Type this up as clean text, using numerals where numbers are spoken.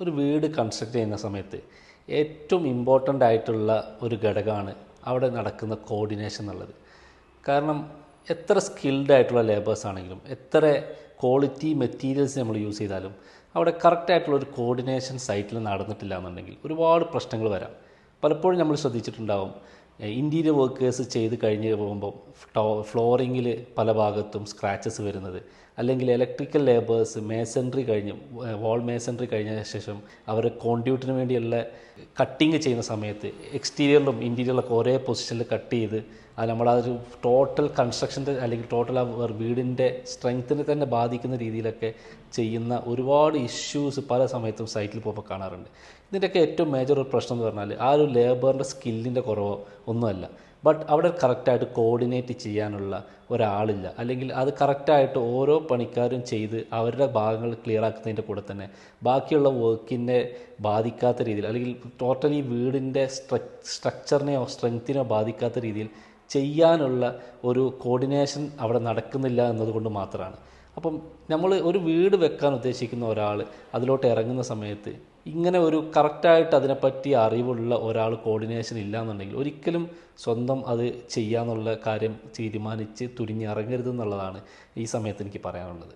ഒരു വീട് കൺസ്ട്രക്റ്റ് ചെയ്യുന്ന സമയത്ത് ഏറ്റവും ഇമ്പോർട്ടൻ്റ് ആയിട്ടുള്ള ഒരു ഘടകമാണ് അവിടെ നടക്കുന്ന കോർഡിനേഷൻ എന്നുള്ളത്. കാരണം എത്ര സ്കിൽഡ് ആയിട്ടുള്ള ലേബേഴ്സ് ആണെങ്കിലും എത്ര ക്വാളിറ്റി മെറ്റീരിയൽസ് നമ്മൾ യൂസ് ചെയ്താലും അവിടെ കറക്റ്റായിട്ടുള്ള ഒരു കോർഡിനേഷൻ സൈറ്റിൽ നടന്നിട്ടില്ല എന്നുണ്ടെങ്കിൽ ഒരുപാട് പ്രശ്നങ്ങൾ വരാം. പലപ്പോഴും നമ്മൾ ശ്രദ്ധിച്ചിട്ടുണ്ടാവും, ഇൻറ്റീരിയർ വർക്കേഴ്സ് ചെയ്ത് കഴിഞ്ഞ് പോകുമ്പോൾ ഫ്ലോറിങ്ങിൽ പല ഭാഗത്തും സ്ക്രാച്ചസ് വരുന്നത്, അല്ലെങ്കിൽ ഇലക്ട്രിക്കൽ ലേബേഴ്സ് മേസൺറി കഴിഞ്ഞ് വാൾ മേസൺറി കഴിഞ്ഞ ശേഷം അവർ കോൺഡ്യൂട്ടിന് വേണ്ടിയുള്ള കട്ടിങ് ചെയ്യുന്ന സമയത്ത് എക്സ്റ്റീരിയറിലും ഇൻറ്റീരിയറിലൊക്കെ ഒരേ പൊസിഷനിൽ കട്ട് ചെയ്ത് അത് നമ്മളതൊരു ടോട്ടൽ കൺസ്ട്രക്ഷൻ്റെ അല്ലെങ്കിൽ ടോട്ടൽ ആ വീടിൻ്റെ സ്ട്രെങ്ത്തിനെ തന്നെ ബാധിക്കുന്ന രീതിയിലൊക്കെ ചെയ്യുന്ന ഒരുപാട് ഇഷ്യൂസ് പല സമയത്തും സൈറ്റിൽ പോകുമ്പോൾ കാണാറുണ്ട്. ഇതിൻ്റെയൊക്കെ ഏറ്റവും മേജർ ഒരു പ്രശ്നം എന്ന് പറഞ്ഞാൽ ആ ഒരു ലേബറിൻ്റെ സ്കില്ലിൻ്റെ കുറവോ ഒന്നുമല്ല, ബട്ട് അവിടെ കറക്റ്റായിട്ട് കോർഡിനേറ്റ് ചെയ്യാനുള്ള ഒരാളില്ല, അല്ലെങ്കിൽ അത് കറക്റ്റായിട്ട് ഓരോ പണിക്കാരും ചെയ്ത് അവരുടെ ഭാഗങ്ങൾ ക്ലിയർ ആക്കുന്നതിൻ്റെ കൂടെ തന്നെ ബാക്കിയുള്ള വർക്കിനെ ബാധിക്കാത്ത രീതിയിൽ, അല്ലെങ്കിൽ ടോട്ടലി വീടിൻ്റെ സ്ട്രക്ചറിനെയോ സ്ട്രെങ്ത്തിനെയോ ബാധിക്കാത്ത രീതിയിൽ ചെയ്യാനുള്ള ഒരു കോർഡിനേഷൻ അവിടെ നടക്കുന്നില്ല എന്നതുകൊണ്ട് മാത്രമാണ്. അപ്പം നമ്മൾ ഒരു വീട് വെക്കാൻ ഉദ്ദേശിക്കുന്ന ഒരാൾ അതിലോട്ട് ഇറങ്ങുന്ന സമയത്ത് ഇങ്ങനെ ഒരു കറക്റ്റായിട്ട് അതിനെപ്പറ്റി അറിവുള്ള ഒരാൾ കോർഡിനേഷൻ ഇല്ല എന്നുണ്ടെങ്കിൽ ഒരിക്കലും സ്വന്തം അത് ചെയ്യാന്നുള്ള കാര്യം തീരുമാനിച്ച് തുനിഞ്ഞിറങ്ങരുതെന്നുള്ളതാണ് ഈ സമയത്ത് എനിക്ക് പറയാനുള്ളത്.